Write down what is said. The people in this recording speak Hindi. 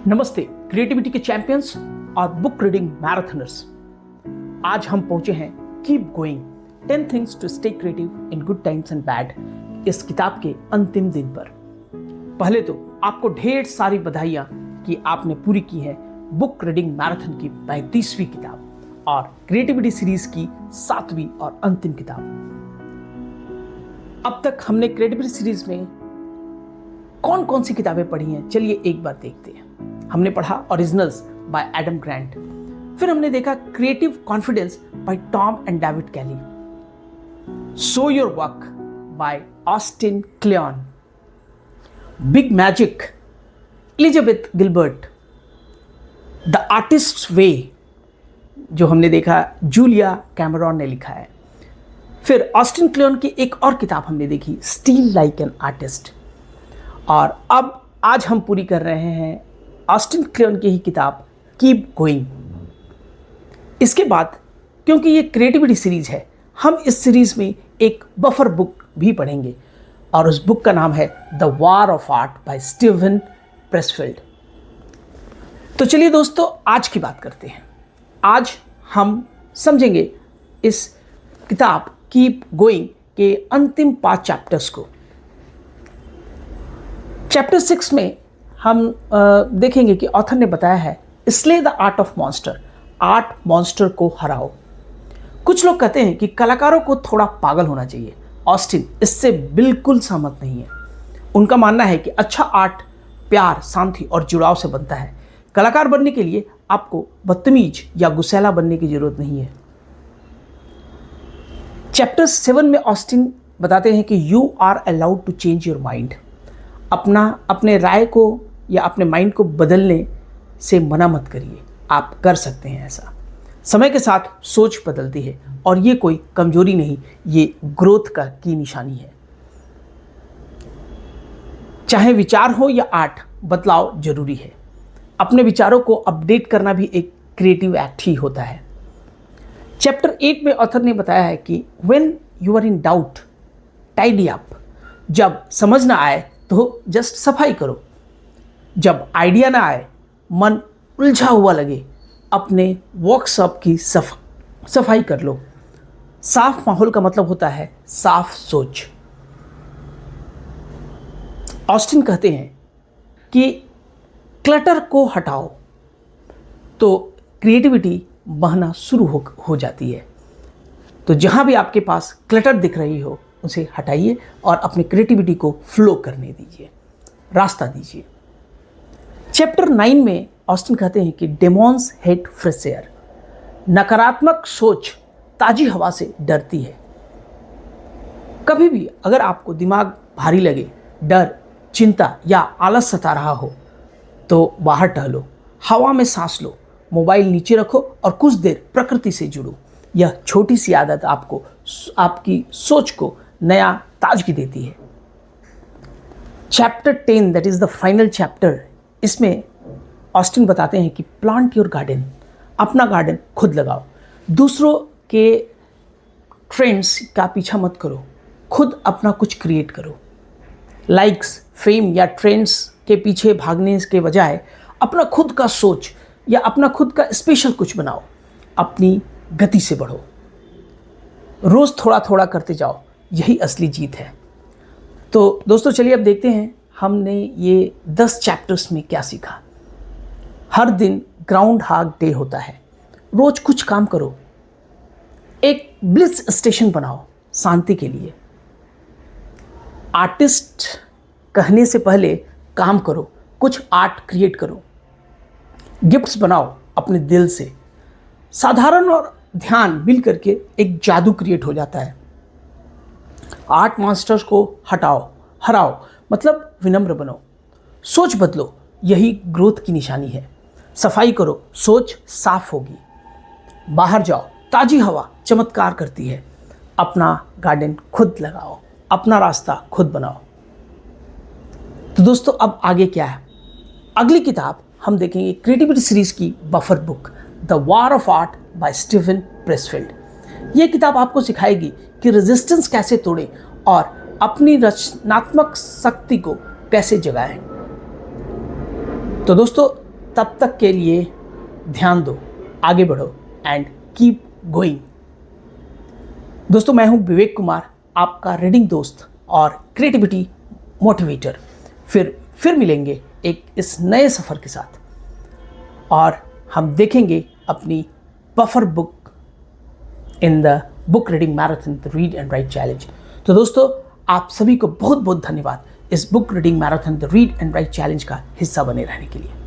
नमस्ते क्रिएटिविटी के चैंपियंस और बुक रीडिंग मैराथनर्स। आज हम पहुंचे हैं keep going 10 things to stay creative in good times and bad इस किताब के अंतिम दिन पर। पहले तो आपको ढेर सारी बधाइयां कि आपने पूरी की है बुक रीडिंग मैराथन की 35वीं किताब और क्रिएटिविटी सीरीज की 7वीं और अंतिम किताब। अब तक हमने क्रिएटिविटी सीरीज में कौन कौन सी किताबें पढ़ी हैं, चलिए एक बार देखते हैं। हमने पढ़ा ओरिजिनल्स बाय एडम ग्रांट, फिर हमने देखा creative confidence by Tom and David Kelley, show your work by Austin Kleon, big magic Elizabeth Gilbert, the artist's way जो हमने देखा जूलिया कैमरॉन ने लिखा है। फिर ऑस्टिन क्लेयन की एक और किताब हमने देखी स्टील लाइक एन आर्टिस्ट। और अब आज हम पूरी कर रहे हैं ऑस्टिन क्लेयन की ही किताब कीप गोइंग। इसके बाद क्योंकि ये क्रिएटिविटी सीरीज है, हम इस सीरीज में एक बफर बुक भी पढ़ेंगे और उस बुक का नाम है the war of art by Steven Pressfield. तो चलिए दोस्तों, आज की बात करते हैं। आज हम समझेंगे इस किताब कीप गोइंग के अंतिम 5 चैप्टर्स को। चैप्टर 6 में हम देखेंगे कि ऑथर ने बताया है slay the art of monster, art monster को हराओ। कुछ लोग कहते हैं कि कलाकारों को थोड़ा पागल होना चाहिए। ऑस्टिन इससे बिल्कुल सहमत नहीं है। उनका मानना है कि अच्छा आर्ट प्यार, शांति और जुड़ाव से बनता है। कलाकार बनने के लिए आपको बदतमीज या गुस्सैला बनने की जरूरत नहीं है। चैप्टर 7 में ऑस्टिन बताते हैं कि you are allowed to change your mind. अपने राय को या अपने माइंड को बदलने से मना मत करिए, आप कर सकते हैं ऐसा। समय के साथ सोच बदलती है और ये कोई कमजोरी नहीं, ये ग्रोथ की निशानी है। चाहे विचार हो या आर्ट, बदलाव जरूरी है। अपने विचारों को अपडेट करना भी एक क्रिएटिव एक्ट ही होता है। चैप्टर 8 में ऑथर ने बताया है कि when you are in doubt tidy up. जब समझ ना आए तो जस्ट सफाई करो। जब आइडिया ना आए, मन उलझा हुआ लगे, अपने वर्कशॉप की सफाई कर लो। साफ माहौल का मतलब होता है साफ सोच। ऑस्टिन कहते हैं कि क्लटर को हटाओ तो क्रिएटिविटी बहना शुरू हो जाती है। तो जहां भी आपके पास क्लटर दिख रही हो उसे हटाइए और अपनी क्रिएटिविटी को फ्लो करने दीजिए, रास्ता दीजिए। चैप्टर 9 में ऑस्टिन कहते हैं कि डेमॉन्स हेट फ्रेश एयर। नकारात्मक सोच ताजी हवा से डरती है। कभी भी अगर आपको दिमाग भारी लगे, डर, चिंता या आलस सता रहा हो तो बाहर टहलो, हवा में सांस लो, मोबाइल नीचे रखो और कुछ देर प्रकृति से जुड़ो। यह छोटी सी आदत आपको आपकी सोच को नया ताजगी देती है। Chapter 10 that is the final chapter, इसमें ऑस्टिन बताते हैं कि प्लांट योर गार्डन। अपना गार्डन खुद लगाओ। दूसरों के ट्रेंड्स का पीछा मत करो, खुद अपना कुछ क्रिएट करो। लाइक्स, फेम या ट्रेंड्स के पीछे भागने के बजाय अपना खुद का सोच या अपना खुद का स्पेशल कुछ बनाओ। अपनी गति से बढ़ो, रोज थोड़ा थोड़ा करते जाओ, यही असली जीत है। तो दोस्तों चलिए अब देखते हैं हमने ये 10 चैप्टर्स में क्या सीखा। हर दिन ग्राउंड हाग डे होता है। रोज कुछ काम करो। एक ब्लिस स्टेशन बनाओ शांति के लिए। आर्टिस्ट कहने से पहले काम करो, कुछ आर्ट क्रिएट करो। गिफ्ट्स बनाओ अपने दिल से। साधारण और ध्यान मिल करके एक जादू क्रिएट हो जाता है। आर्ट मास्टर्स को हराओ मतलब विनम्र बनो। सोच बदलो, यही ग्रोथ की निशानी है। सफाई करो, सोच साफ होगी। बाहर जाओ, ताजी हवा चमत्कार करती है। अपना गार्डन खुद लगाओ, अपना रास्ता खुद बनाओ। तो दोस्तों अब आगे क्या है? अगली किताब हम देखेंगे क्रिएटिविटी सीरीज की बफर book the war of art by Steven Pressfield. ये किताब आपको सिखाएगी कि रेजिस्टेंस कैसे तोड़ें और अपनी रचनात्मक शक्ति को कैसे जगाएं। तो दोस्तों तब तक के लिए ध्यान दो, आगे बढ़ो एंड कीप गोइंग। दोस्तों, मैं हूं विवेक कुमार, आपका रीडिंग दोस्त और क्रिएटिविटी मोटिवेटर। फिर मिलेंगे एक इस नए सफ़र के साथ और हम देखेंगे अपनी buffer book in the book reading marathon, the read and right challenge. तो दोस्तों, आप सभी को बहुत बहुत धन्यवाद इस book reading marathon, the read and right challenge का हिस्सा बने रहने के लिए।